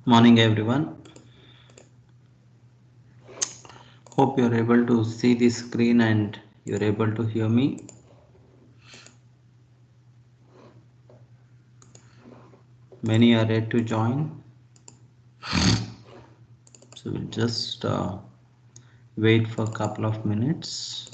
Morning everyone. Hope you're able to see the screen and you're able to hear me. Many are ready to join. So we'll just wait for a couple of minutes.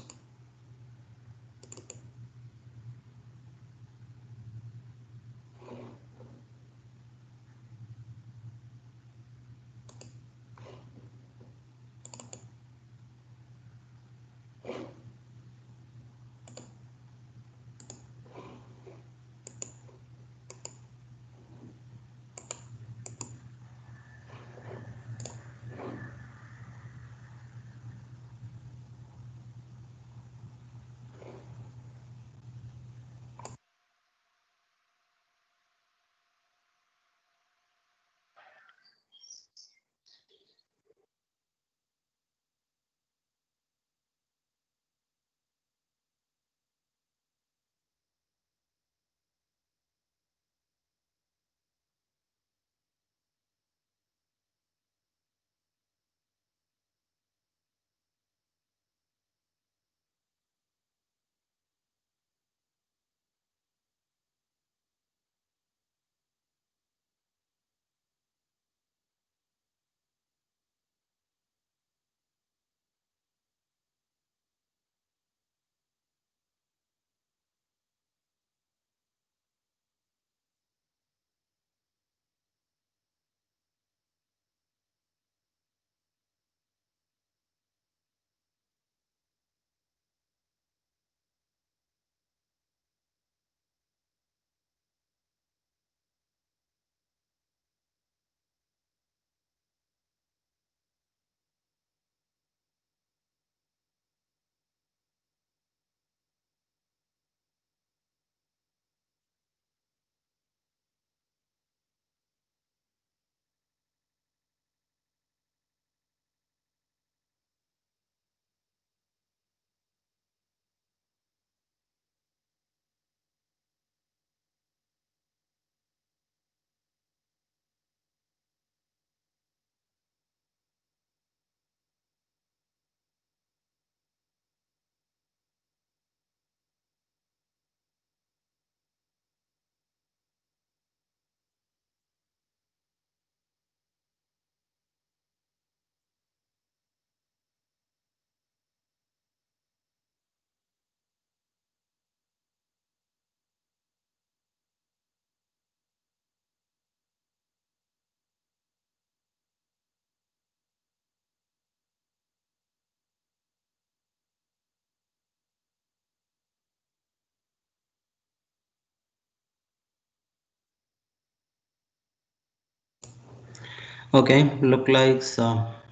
Okay, look like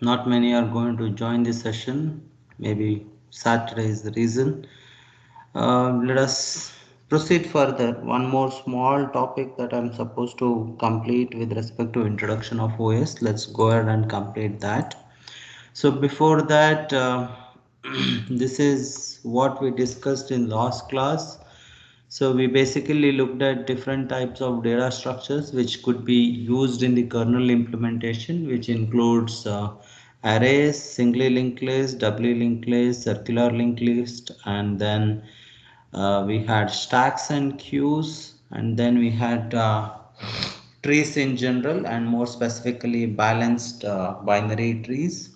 not many are going to join this session. Maybe Saturday is the reason. Let us proceed further. One more small topic that I'm supposed to complete with respect to introduction of OS. Let's go ahead and complete that. So before that, this is what we discussed in last class. So we basically looked at different types of data structures which could be used in the kernel implementation, which includes arrays, singly linked list, doubly linked list, circular linked list, and then we had stacks and queues, and then we had trees in general, and more specifically balanced binary trees.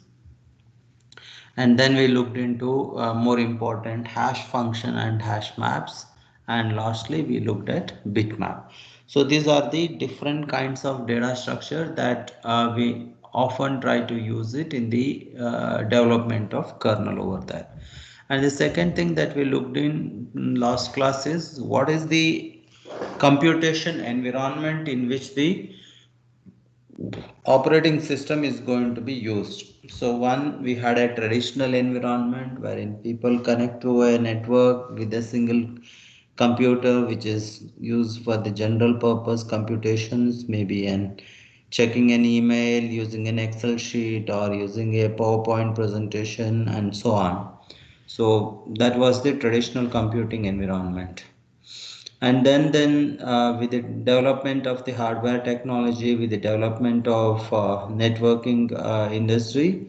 And then we looked into more important hash function and hash maps, and lastly we looked at bitmap. So these are the different kinds of data structure that we often try to use it in the development of kernel over there. And the second thing that we looked in last class is what is the computation environment in which the operating system is going to be used. So one, we had a traditional environment wherein people connect to a network with a single computer which is used for the general purpose computations, maybe and checking an email, using an Excel sheet, or using a PowerPoint presentation, and so on. So that was the traditional computing environment. And then with the development of the hardware technology, with the development of networking industry,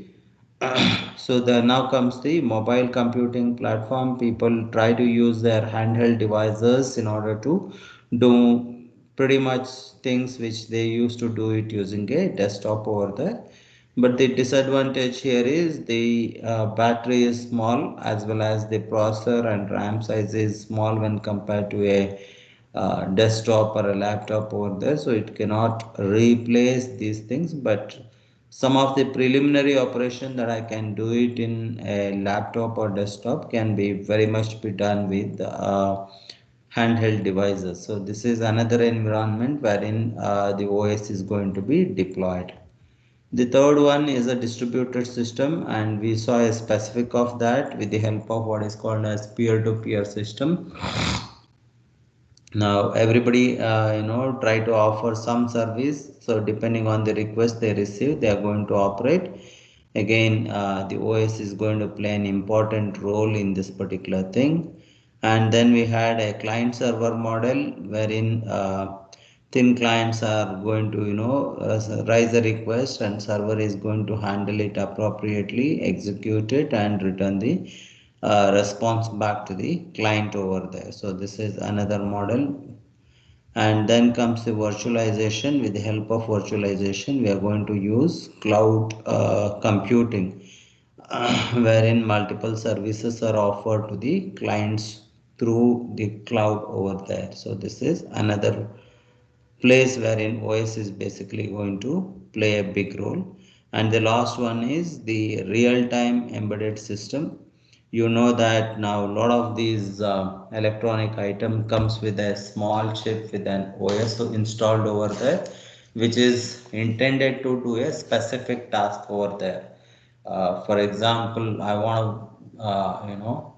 so the now comes the mobile computing platform. People try to use their handheld devices in order to do pretty much things which they used to do it using a desktop over there. But the disadvantage here is the battery is small, as well as the processor and RAM size is small when compared to a desktop or a laptop over there. So it cannot replace these things, but some of the preliminary operation that I can do it in a laptop or desktop can be very much be done with handheld devices. So this is another environment wherein the OS is going to be deployed. The third one is a distributed system, and we saw a specific of that with the help of what is called as peer-to-peer system. Now everybody try to offer some service, so depending on the request they receive, they are going to operate. Again, the OS is going to play an important role in this particular thing. And then we had a client server model wherein thin clients are going to raise a request, and server is going to handle it appropriately, execute it, and return the response back to the client over there. So this is another model. And then comes the virtualization. With the help of virtualization, we are going to use cloud computing, wherein multiple services are offered to the clients through the cloud over there. So this is another place wherein OS is basically going to play a big role. And the last one is the real-time embedded system. You know that now a lot of these electronic item comes with a small chip with an OS installed over there, which is intended to do a specific task over there. For example, I want to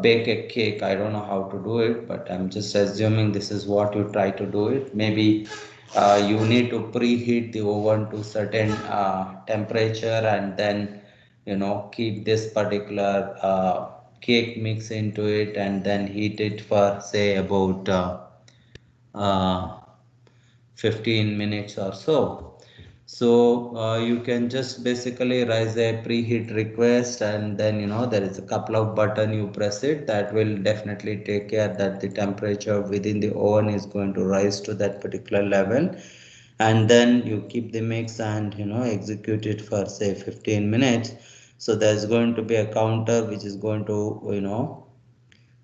bake a cake. I don't know how to do it, but I'm just assuming this is what you try to do it. Maybe you need to preheat the oven to certain temperature, and then keep this particular cake mix into it, and then heat it for say about uh, 15 minutes or so. So you can just basically raise a preheat request, and then there is a couple of button, you press it, that will definitely take care that the temperature within the oven is going to rise to that particular level. And then you keep the mix and execute it for say 15 minutes. So there's going to be a counter which is going to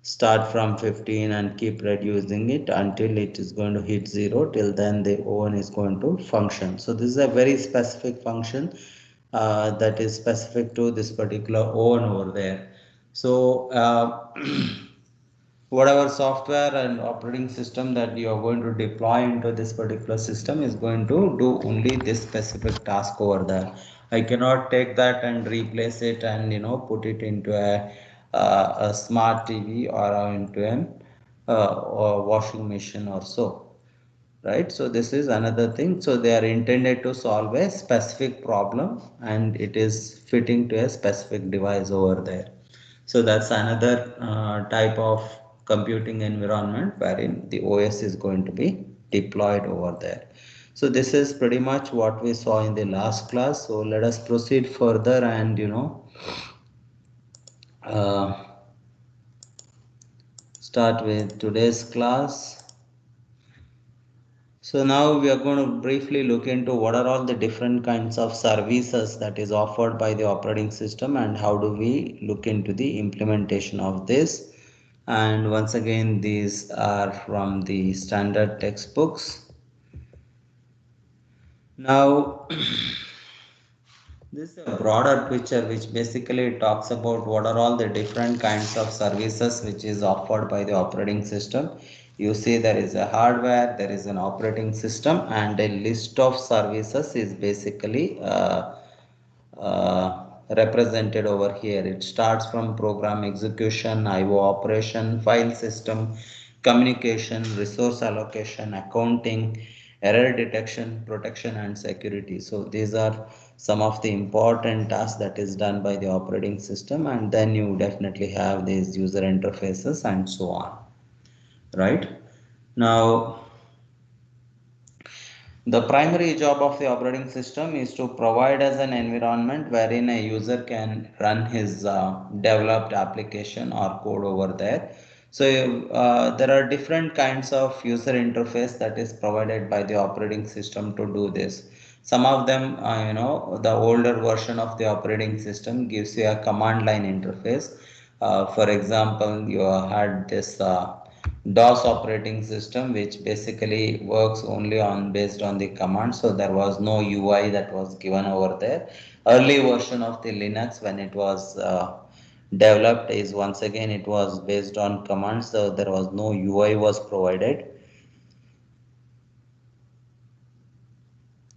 start from 15 and keep reducing it until it is going to hit 0. Till then the oven is going to function. So this is a very specific function that is specific to this particular oven over there. So whatever software and operating system that you are going to deploy into this particular system is going to do only this specific task over there. I cannot take that and replace it and put it into a smart TV or into an or washing machine or so, right? So this is another thing. So they are intended to solve a specific problem, and it is fitting to a specific device over there. So that's another type of computing environment wherein the OS is going to be deployed over there. So this is pretty much what we saw in the last class. So let us proceed further and uh, start with today's class. So now we are going to briefly look into what are all the different kinds of services that is offered by the operating system, and how do we look into the implementation of this. And once again, these are from the standard textbooks. Now this is a broader picture which basically talks about what are all the different kinds of services which is offered by the operating system. You see there is a hardware, there is an operating system, and a list of services is basically represented over here. It starts from program execution, IO operation, file system, communication, resource allocation, accounting, error detection, protection, and security. So these are some of the important tasks that is done by the operating system, and then you definitely have these user interfaces and so on. right? Now, the primary job of the operating system is to provide us an environment wherein a user can run his developed application or code over there. So there are different kinds of user interface that is provided by the operating system to do this. Some of them, the older version of the operating system gives you a command line interface. For example, you had this DOS operating system, which basically works only on based on the command. So there was no UI that was given over there. Early version of the Linux, when it was developed, is once again it was based on commands. So there was no UI was provided.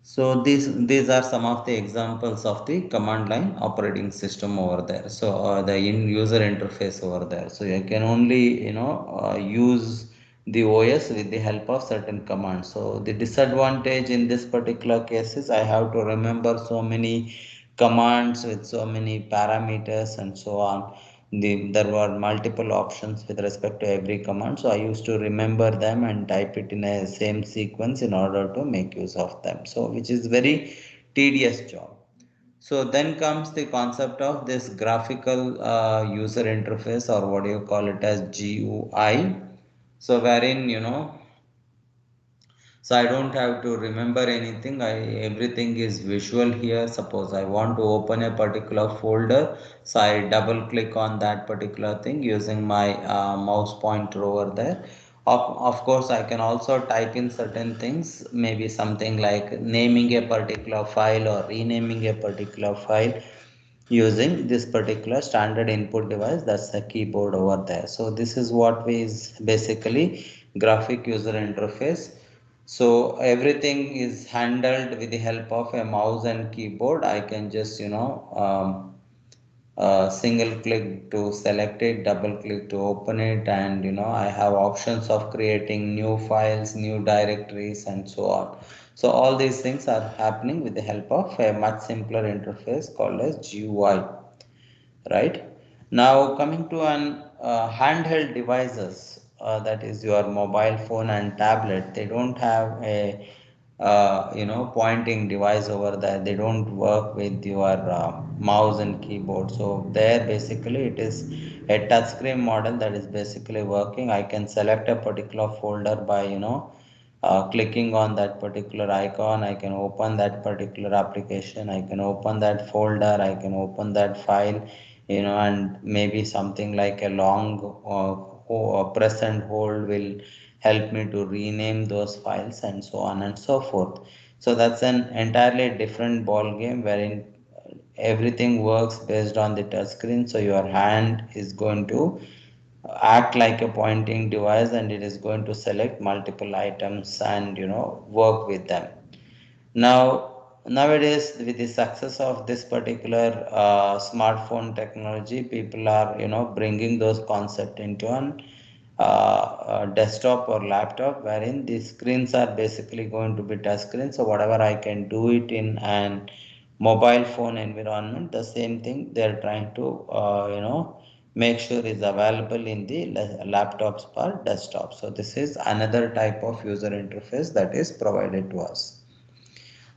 So these are some of the examples of the command line operating system over there. So the in user interface over there. So you can only use the OS with the help of certain commands. So the disadvantage in this particular case is I have to remember so many commands with so many parameters and so on. There were multiple options with respect to every command, so I used to remember them and type it in a same sequence in order to make use of them, so which is very tedious job. So then comes the concept of this graphical user interface, or what do you call it as GUI. So wherein so I don't have to remember anything. Everything is visual here. Suppose I want to open a particular folder, so I double click on that particular thing using my mouse pointer over there. Of course I can also type in certain things, maybe something like naming a particular file or renaming a particular file using this particular standard input device, that's the keyboard over there. So this is what is basically graphic user interface. So everything is handled with the help of a mouse and keyboard. I can just single click to select it, double click to open it, and I have options of creating new files, new directories, and so on. So all these things are happening with the help of a much simpler interface called as GUI, right? Now coming to an handheld devices, that is your mobile phone and tablet, they don't have a pointing device over there. They don't work with your mouse and keyboard. So there basically it is a touchscreen model that is basically working. I can select a particular folder by clicking on that particular icon. I can open that particular application, I can open that folder, I can open that file, and maybe something like a long press and hold will help me to rename those files and so on and so forth. So that's an entirely different ball game wherein everything works based on the touch screen. So your hand is going to act like a pointing device, and it is going to select multiple items and work with them. Now, nowadays, with the success of this particular smartphone technology, people are bringing those concept into an desktop or laptop, wherein the screens are basically going to be touch screens. So whatever I can do it in an mobile phone environment, the same thing they are trying to make sure is available in the laptops or desktop. So this is another type of user interface that is provided to us.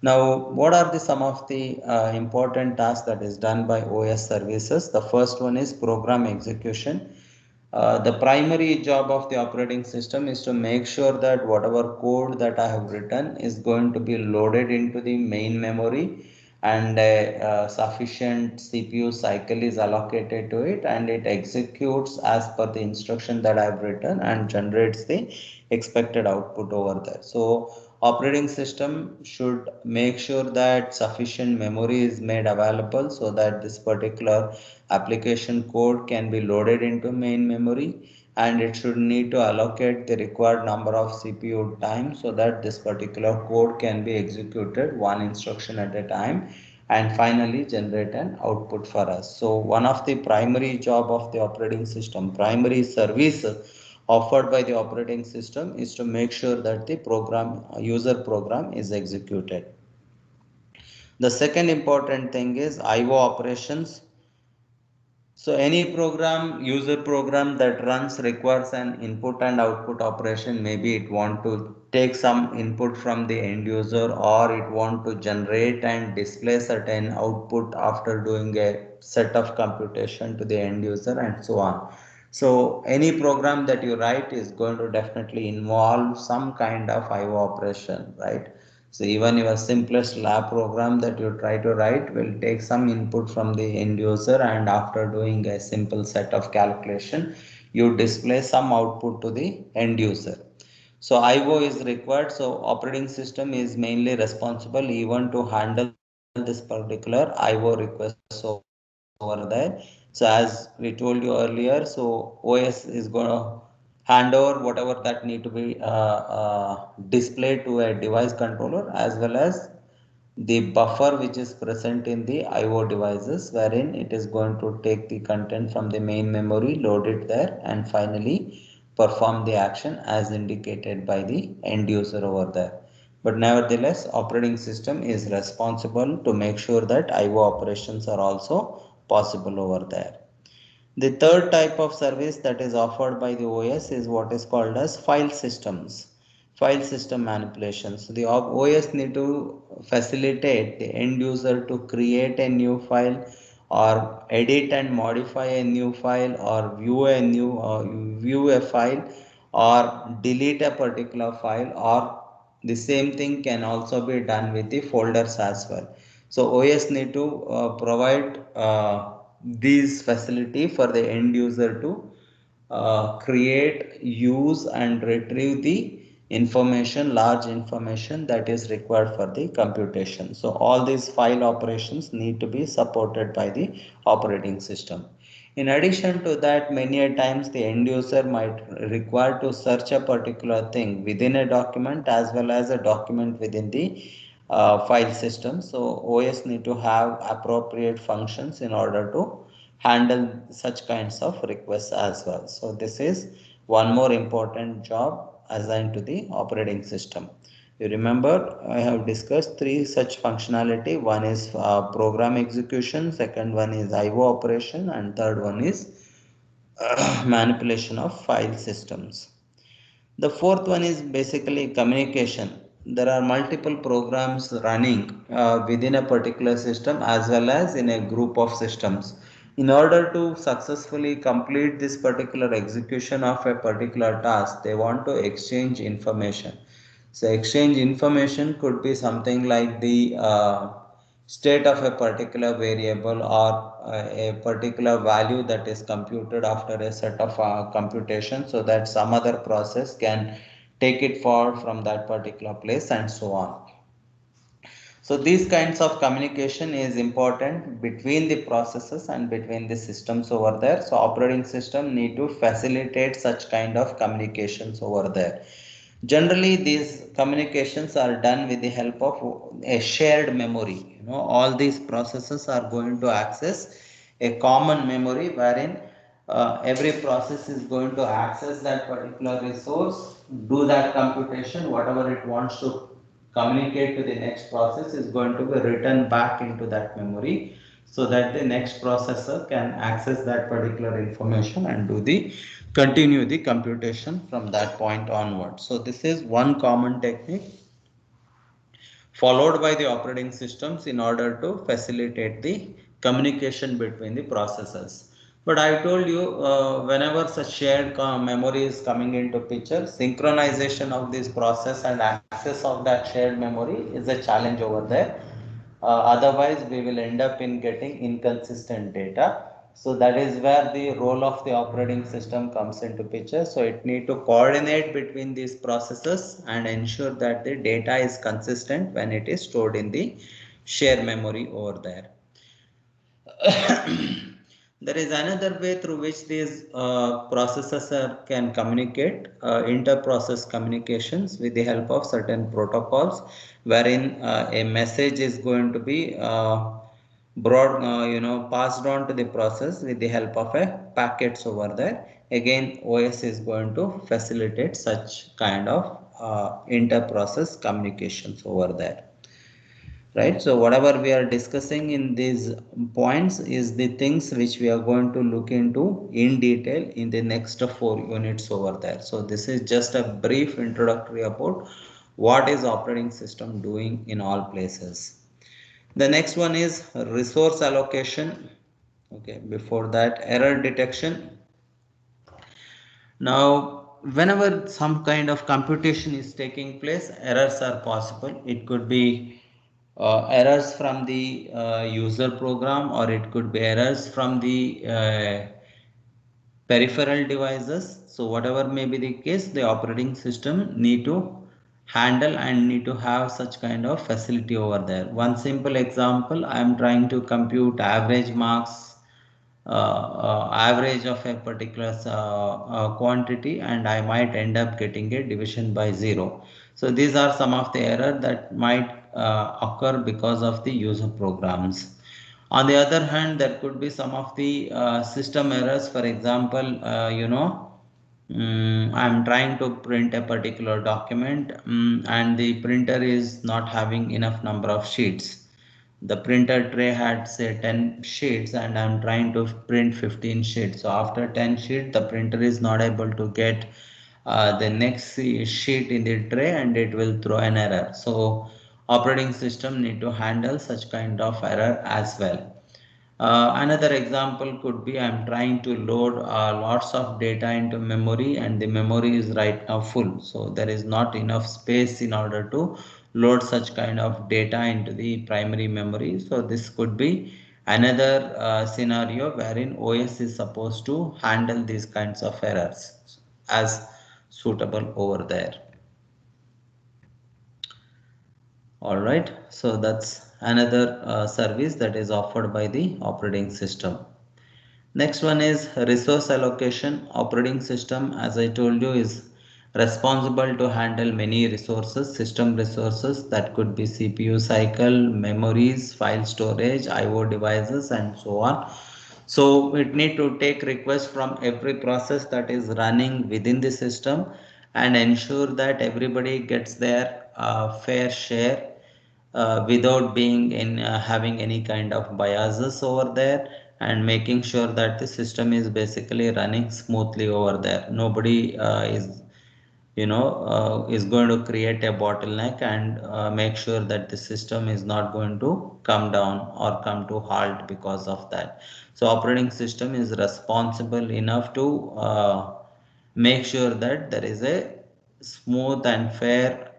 Now, what are the some of the important tasks that is done by OS services? The first one is program execution. The primary job of the operating system is to make sure that whatever code that I have written is going to be loaded into the main memory, and sufficient CPU cycle is allocated to it, and it executes as per the instruction that I have written and generates the expected output over there. So operating system should make sure that sufficient memory is made available so that this particular application code can be loaded into main memory, and it should need to allocate the required number of CPU time so that this particular code can be executed one instruction at a time and finally generate an output for us. So one of the primary job of the operating system, primary service offered by the operating system, is to make sure that the program user program is executed. The second important thing is IO operations. So any program, user program that runs requires an input and output operation. Maybe it want to take some input from the end user, or it want to generate and display certain output after doing a set of computation to the end user, and so on. So any program that you write is going to definitely involve some kind of IO operation, right? So even your simplest lab program that you try to write will take some input from the end user, and after doing a simple set of calculation, you display some output to the end user. So IO is required. So operating system is mainly responsible even to handle this particular IO requests over there. So as we told you earlier, so OS is going to hand over whatever that need to be displayed to a device controller, as well as the buffer which is present in the IO devices, wherein it is going to take the content from the main memory, load it there, and finally perform the action as indicated by the end user over there. But nevertheless, operating system is responsible to make sure that IO operations are also possible over there. The third type of service that is offered by the OS is what is called as file systems, file system manipulation. So the OS need to facilitate the end user to create a new file, or edit and modify a new file, or view a file, or delete a particular file, or the same thing can also be done with the folders as well. So OS need to provide these facility for the end user to create, use, and retrieve the information, large information that is required for the computation. So all these file operations need to be supported by the operating system. In addition to that, many a times the end user might require to search a particular thing within a document, as well as a document within the file system. So OS need to have appropriate functions in order to handle such kinds of requests as well. So this is one more important job assigned to the operating system. You remember I have discussed three such functionality. One is program execution, second one is IO operation, and third one is manipulation of file systems. The fourth one is basically communication. There are multiple programs running within a particular system, as well as in a group of systems. In order to successfully complete this particular execution of a particular task, they want to exchange information. So exchange information could be something like the state of a particular variable, or a particular value that is computed after a set of computation, so that some other process can take it forward from that particular place, and so on. So these kinds of communication is important between the processes and between the systems over there. So operating system need to facilitate such kind of communications over there. Generally, these communications are done with the help of a shared memory. All these processes are going to access a common memory, wherein every process is going to access that particular resource, do that computation, whatever it wants to communicate to the next process is going to be written back into that memory, so that the next processor can access that particular information and continue the computation from that point onward. So this is one common technique followed by the operating systems in order to facilitate the communication between the processors. But I told you, whenever such shared memory is coming into picture, synchronization of this process and access of that shared memory is a challenge over there. Otherwise, we will end up in getting inconsistent data. So that is where the role of the operating system comes into picture. So it need to coordinate between these processes and ensure that the data is consistent when it is stored in the shared memory over there. There is another way through which these processors can communicate, inter-process communications with the help of certain protocols, wherein a message is going to be passed on to the process with the help of a packets over there. Again, OS is going to facilitate such kind of inter-process communications over there. right? So whatever we are discussing in these points is the things which we are going to look into in detail in the next 4 units over there. So this is just a brief introductory about what is operating system doing in all places. The next one is resource allocation. Okay, before that, error detection. Now, whenever some kind of computation is taking place, errors are possible. It could be errors from the user program, or it could be errors from the peripheral devices. So whatever may be the case, the operating system need to handle and need to have such kind of facility over there. One simple example, I am trying to compute average marks, average of a particular quantity, and I might end up getting a division by 0. So these are some of the error that might occur because of the user programs. On the other hand, there could be some of the system errors. For example, I'm trying to print a particular document, and the printer is not having enough number of sheets. The printer tray had say 10 sheets, and I'm trying to print 15 sheets. So after 10 sheet, the printer is not able to get the next sheet in the tray, and it will throw an error. So operating system need to handle such kind of error as well. Another example could be I'm trying to load lots of data into memory, and the memory is right now full. So there is not enough space in order to load such kind of data into the primary memory. So this could be another scenario wherein OS is supposed to handle these kinds of errors as suitable over there. All right, so that's another service that is offered by the operating system. Next one is resource allocation. Operating system, as I told you, is responsible to handle many resources, system resources that could be CPU cycle, memories, file storage, IO devices, and so on. So it need to take requests from every process that is running within the system and ensure that everybody gets their fair share without being in having any kind of biases over there, and making sure that the system is basically running smoothly over there. Nobody is going to create a bottleneck and make sure that the system is not going to come down or come to halt because of that. So operating system is responsible enough to make sure that there is a smooth and fair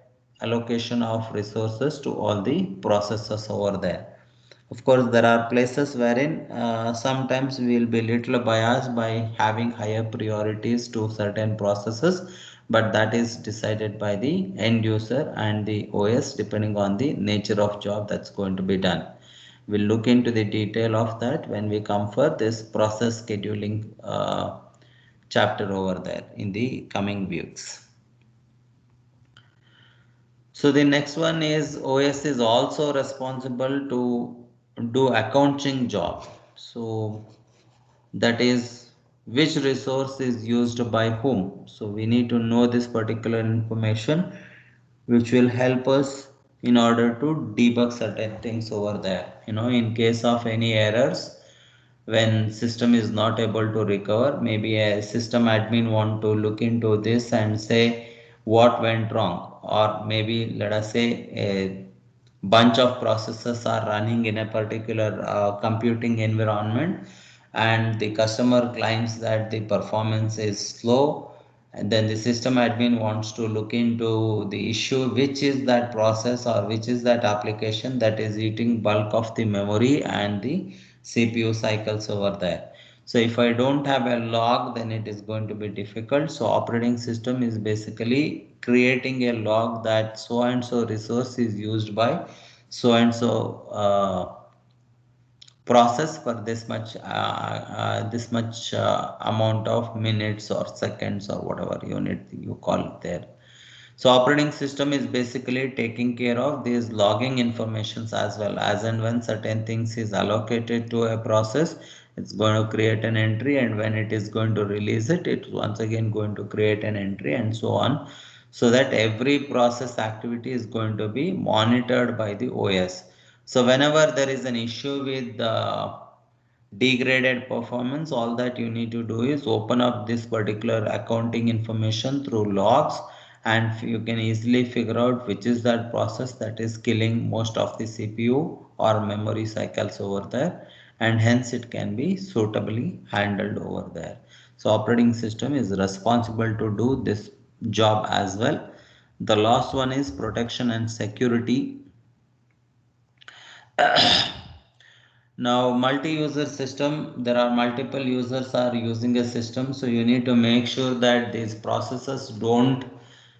allocation of resources to all the processes over there. Of course, there are places wherein sometimes we will be little biased by having higher priorities to certain processes, but that is decided by the end user and the OS depending on the nature of job that's going to be done. We'll look into the detail of that when we come for this process scheduling chapter over there in the coming weeks. So the next one is OS is also responsible to do accounting job. So that is which resource is used by whom. So we need to know this particular information, which will help us in order to debug certain things over there. In case of any errors, when system is not able to recover, maybe a system admin want to look into this and say what went wrong, or maybe let us say a bunch of processes are running in a particular computing environment, and the customer claims that the performance is slow, and then the system admin wants to look into the issue, which is that process or which is that application that is eating bulk of the memory and the CPU cycles over there. So if I don't have a log, then it is going to be difficult. So operating system is basically creating a log that so and so resource is used by so and so process for this much amount of minutes or seconds or whatever unit you call it there. So operating system is basically taking care of these logging informations as well. As and when certain things is allocated to a process, it's going to create an entry, and when it is going to release it, it's once again going to create an entry, and so on, so that every process activity is going to be monitored by the OS. So whenever there is an issue with the degraded performance, all that you need to do is open up this particular accounting information through logs, and you can easily figure out which is that process that is killing most of the CPU or memory cycles over there, and hence it can be suitably handled over there. So operating system is responsible to do this job as well. The last one is protection and security. Now, multi-user system, there are multiple users are using a system, so you need to make sure that these processes don't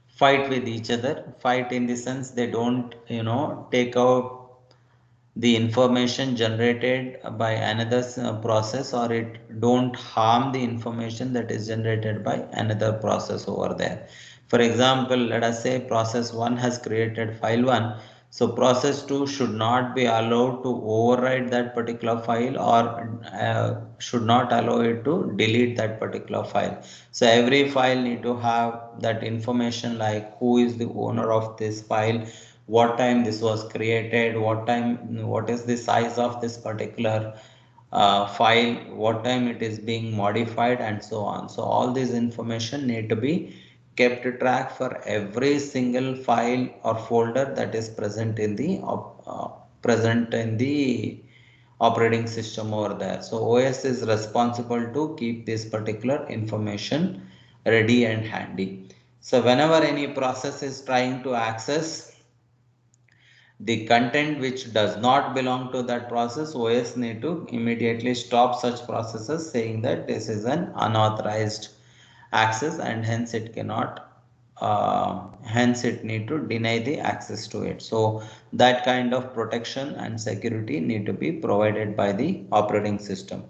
fight with each other. Fight in the sense they don't, take out the information generated by another process, or it don't harm the information that is generated by another process over there. For example, let us say process 1 has created file 1, so process 2 should not be allowed to overwrite that particular file, or should not allow it to delete that particular file. So every file need to have that information, like who is the owner of this file, what time this was created, what is the size of this particular file, what time it is being modified, and so on. So all this information need to be kept track for every single file or folder that is present in the operating system over there. So OS is responsible to keep this particular information ready and handy. So whenever any process is trying to access the content which does not belong to that process, OS need to immediately stop such processes, saying that this is an unauthorized access, and hence it cannot, hence it need to deny the access to it. So that kind of protection and security need to be provided by the operating system.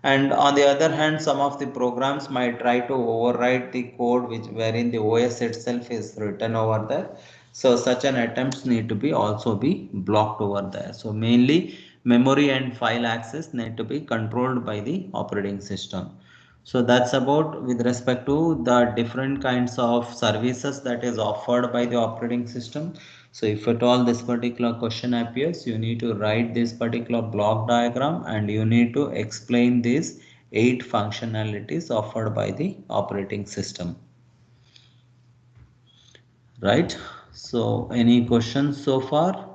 And on the other hand, some of the programs might try to overwrite the code which wherein the OS itself is written over there. So such an attempts need to be also be blocked over there. So mainly memory and file access need to be controlled by the operating system. So that's about with respect to the different kinds of services that is offered by the operating system. So if at all this particular question appears, you need to write this particular block diagram, and you need to explain these 8 functionalities offered by the operating system. Right? So any questions so far?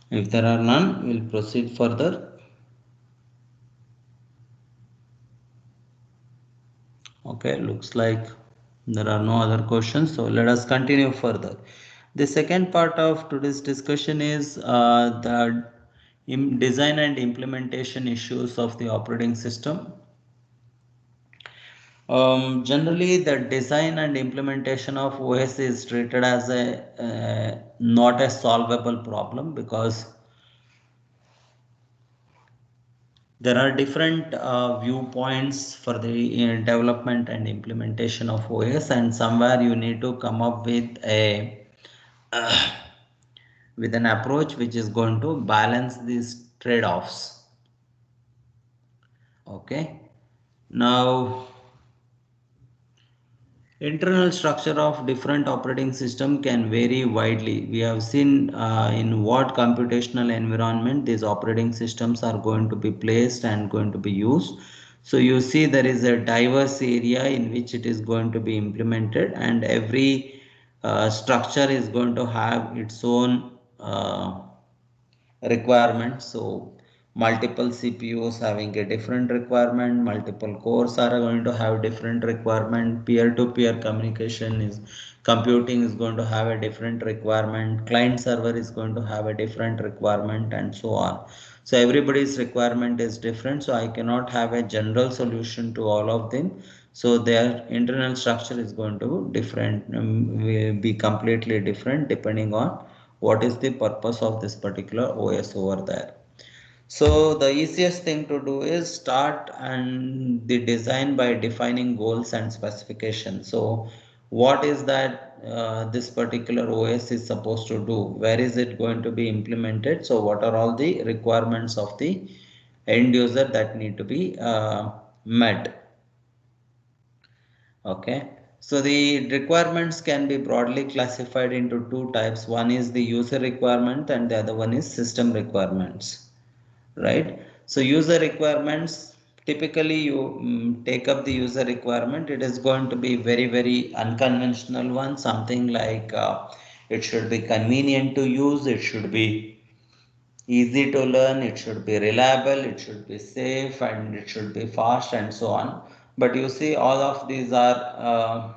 If there are none, we'll proceed further. Okay, looks like there are no other questions, so let us continue further. The second part of today's discussion is the design and implementation issues of the operating system. Generally, the design and implementation of OS is treated as a not a solvable problem, because there are different viewpoints for the development and implementation of OS, and somewhere you need to come up with a with an approach which is going to balance these trade-offs. Okay. Now, internal structure of different operating system can vary widely. We have seen in what computational environment these operating systems are going to be placed and going to be used. So you see there is a diverse area in which it is going to be implemented, and every structure is going to have its own requirement. So multiple CPUs having a different requirement, multiple cores are going to have different requirement, peer-to-peer communication is computing is going to have a different requirement, client server is going to have a different requirement, and so on. So everybody's requirement is different, so I cannot have a general solution to all of them. So their internal structure is going to different, will be completely different depending on what is the purpose of this particular OS over there. So the easiest thing to do is start and the design by defining goals and specifications. So what is that this particular OS is supposed to do? Where is it going to be implemented? So what are all the requirements of the end user that need to be met? Okay. So the requirements can be broadly classified into two types. One is the user requirement and the other one is system requirements, right? So user requirements, typically you take up the user requirement, it is going to be very unconventional one, something like it should be convenient to use, it should be easy to learn, it should be reliable, it should be safe, and it should be fast, and so on. But you see, all of these are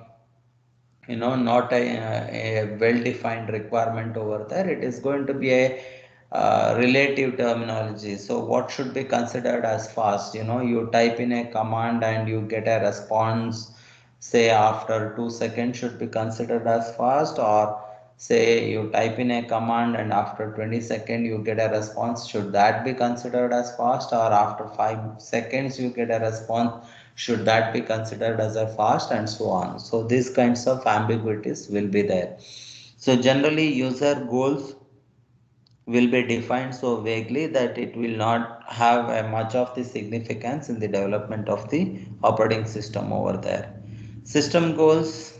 not a well defined requirement over there. It is going to be a relative terminology. So what should be considered as fast? You type in a command and you get a response, say after 2 seconds, should be considered as fast, or say you type in a command and after 20 seconds you get a response, should that be considered as fast, or after 5 seconds you get a response, should that be considered as a fast, and so on. So these kinds of ambiguities will be there. So generally user goals will be defined so vaguely that it will not have much of the significance in the development of the operating system over there. System goals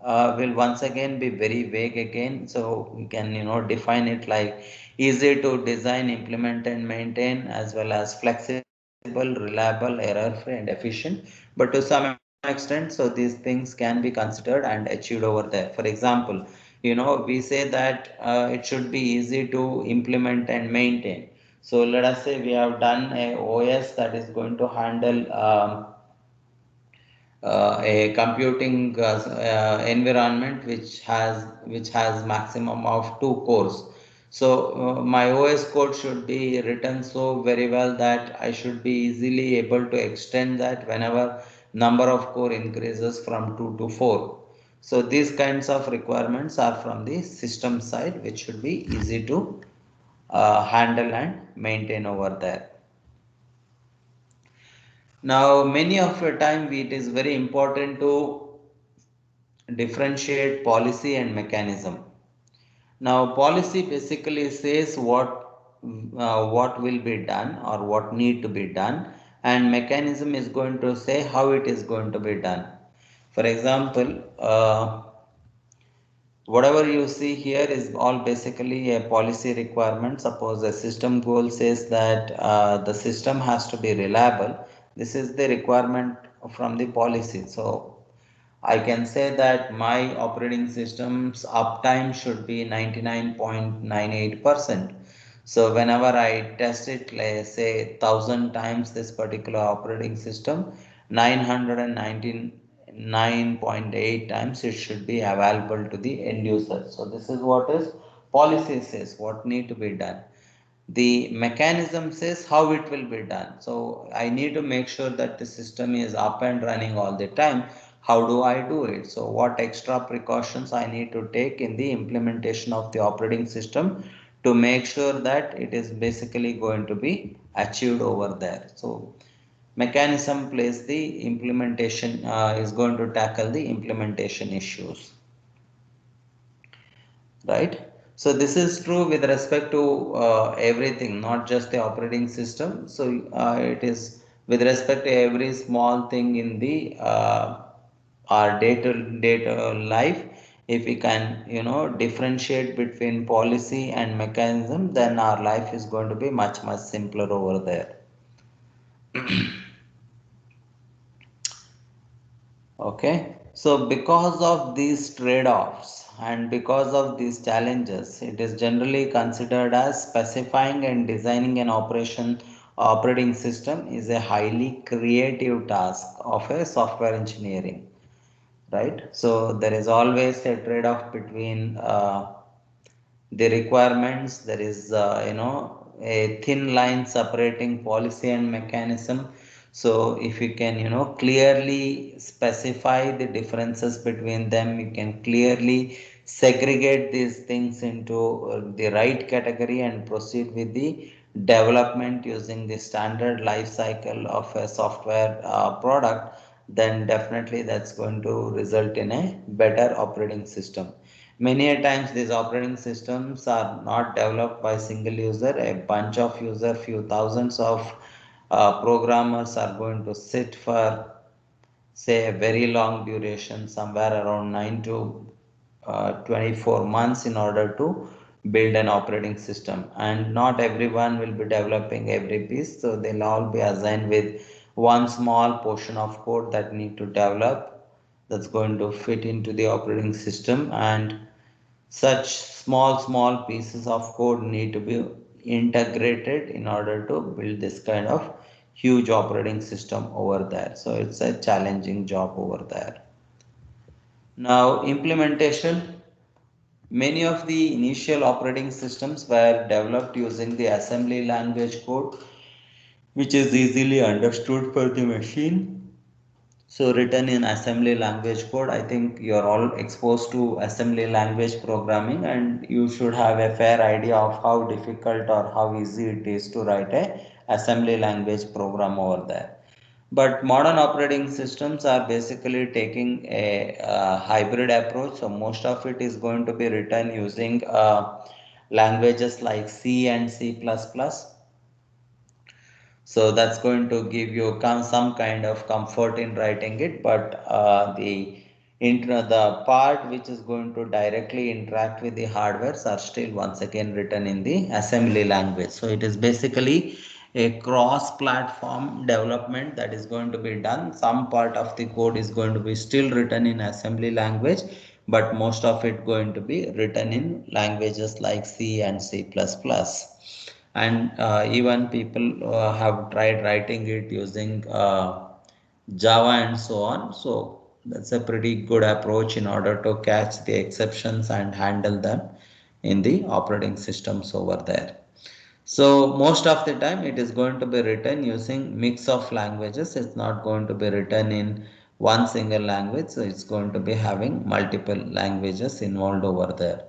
will once again be very vague again, so we can define it like easy to design, implement, and maintain, as well as flexible, reliable, error-free, and efficient. But to some extent, so these things can be considered and achieved over there. For example, we say that it should be easy to implement and maintain. So let us say we have done a OS that is going to handle a computing environment which has maximum of 2 cores. So my OS code should be written so very well that I should be easily able to extend that whenever number of core increases from 2 to 4. So these kinds of requirements are from the system side, which should be easy to handle and maintain over there. Now, many of the time, it is very important to differentiate policy and mechanism. Now, policy basically says what will be done or what need to be done, and mechanism is going to say how it is going to be done. For example, whatever you see here is all basically a policy requirement. Suppose a system goal says that the system has to be reliable. This is the requirement from the policy. So I can say that my operating system's uptime should be 99.98%. So whenever I test it, let's say 1,000 times this particular operating system, 999.8 times it should be available to the end user. So this is what is policy says, what need to be done. The mechanism says how it will be done. So I need to make sure that the system is up and running all the time. How do I do it? So what extra precautions I need to take in the implementation of the operating system to make sure that it is basically going to be achieved over there. So mechanism plays the implementation, is going to tackle the implementation issues, right? So this is true with respect to everything, not just the operating system. So it is with respect to every small thing in the our day to life. If we can differentiate between policy and mechanism, then our life is going to be much simpler over there. Okay, so because of these trade-offs and because of these challenges, it is generally considered as specifying and designing an operating system is a highly creative task of a software engineering, right? So there is always a trade-off between the requirements. There is a thin line separating policy and mechanism. So if you can, clearly specify the differences between them, you can clearly segregate these things into the right category and proceed with the development using the standard life cycle of a software product, then definitely that's going to result in a better operating system. Many a times these operating systems are not developed by single user, a bunch of user, few thousands of programmers are going to sit for say a very long duration, somewhere around 9 to 24 months in order to build an operating system, and not everyone will be developing every piece, so they'll all be assigned with one small portion of code that need to develop, that's going to fit into the operating system, and such small pieces of code need to be integrated in order to build this kind of huge operating system over there. So it's a challenging job over there. Now implementation. Many of the initial operating systems were developed using the assembly language code, which is easily understood for the machine. So written in assembly language code, I think you're all exposed to assembly language programming, and you should have a fair idea of how difficult or how easy it is to write a assembly language program over there. But modern operating systems are basically taking a, hybrid approach. So most of it is going to be written using languages like C and C++. So that's going to give you some kind of comfort in writing it, but the part which is going to directly interact with the hardwares are still once again written in the assembly language. So it is basically a cross platform development that is going to be done. Some part of the code is going to be still written in assembly language, but most of it going to be written in languages like C and C++. And even people have tried writing it using Java and so on. So that's a pretty good approach in order to catch the exceptions and handle them in the operating systems over there. So most of the time it is going to be written using mix of languages. It's not going to be written in one single language. So it's going to be having multiple languages involved over there.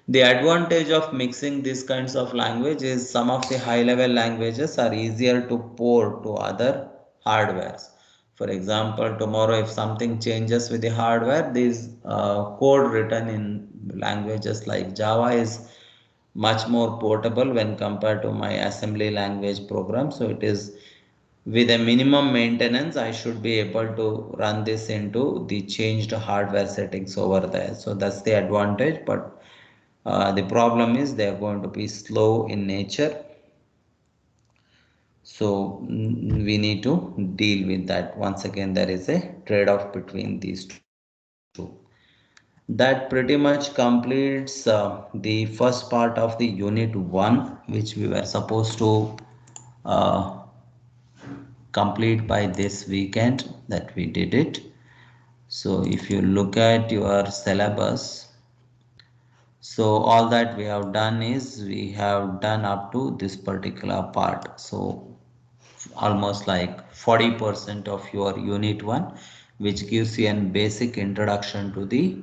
The advantage of mixing these kinds of language is some of the high level languages are easier to port to other hardwares. For example, tomorrow if something changes with the hardware, this code written in languages like Java is much more portable when compared to my assembly language program. So it is with a minimum maintenance, I should be able to run this into the changed hardware settings over there. So that's the advantage, but the problem is they are going to be slow in nature. So we need to deal with that. Once again, there is a trade-off between these two. That pretty much completes the first part of the unit 1, which we were supposed to uh, complete by this weekend, that we did it. So if you look at your syllabus, so all that we have done is we have done up to this particular part. So almost like 40% of your unit 1, which gives you a basic introduction to the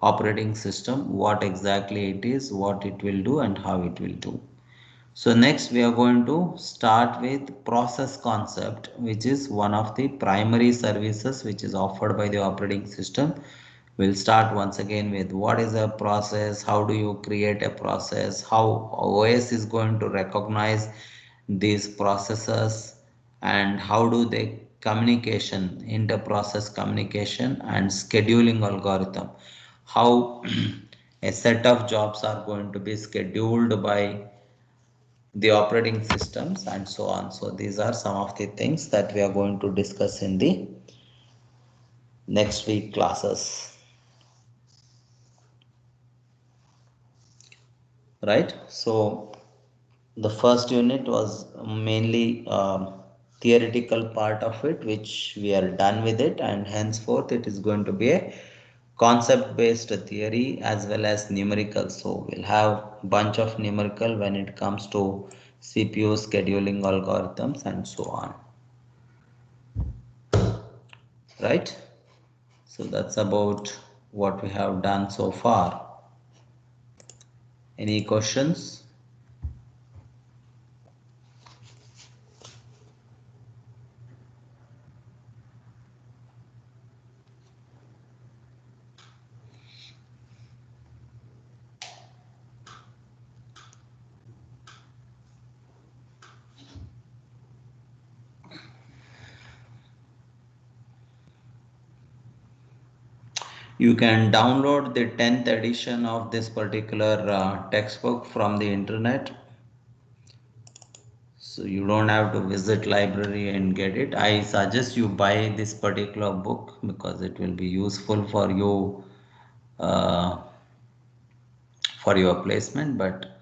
operating system, what exactly it is, what it will do, and how it will do. So next we are going to start with process concept, which is one of the primary services which is offered by the operating system. We'll start once again with what is a process, how do you create a process, how OS is going to recognize these processes, and how do they communication, inter-process communication and scheduling algorithm, how a set of jobs are going to be scheduled by the operating systems and so on. So these are some of the things that we are going to discuss in the next week classes, right? So the first unit was mainly theoretical part of it, which we are done with it, and henceforth it is going to be a concept based theory as well as numerical. So we'll have bunch of numerical when it comes to CPU scheduling algorithms, and so on. Right? So that's about what we have done so far. Any questions? You can download the 10th edition of this particular textbook from the internet. So you don't have to visit library and get it. I suggest you buy this particular book because it will be useful uh, for your placement. But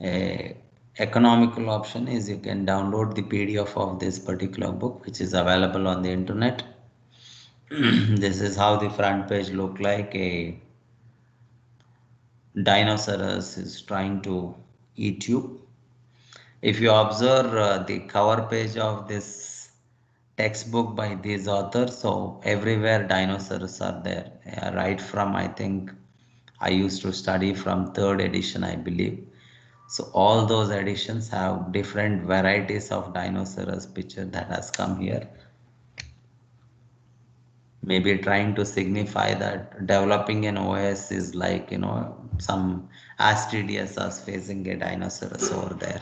a economical option is you can download the PDF of this particular book, which is available on the internet. This is how the front page look like. A dinosaurs is trying to eat you. If you observe the cover page of this textbook by these authors, so everywhere dinosaurs are there. Right from, I think I used to study from third edition, I believe. So all those editions have different varieties of dinosaurs picture that has come here. Maybe trying to signify that developing an OS is like, some asteroids facing a dinosaurus over there.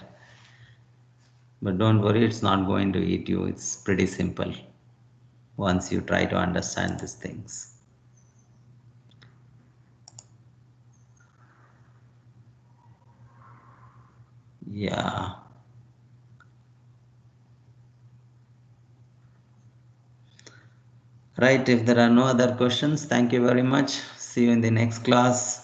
But don't worry, it's not going to eat you. It's pretty simple once you try to understand these things. Yeah. Right. If there are no other questions, thank you very much. See you in the next class.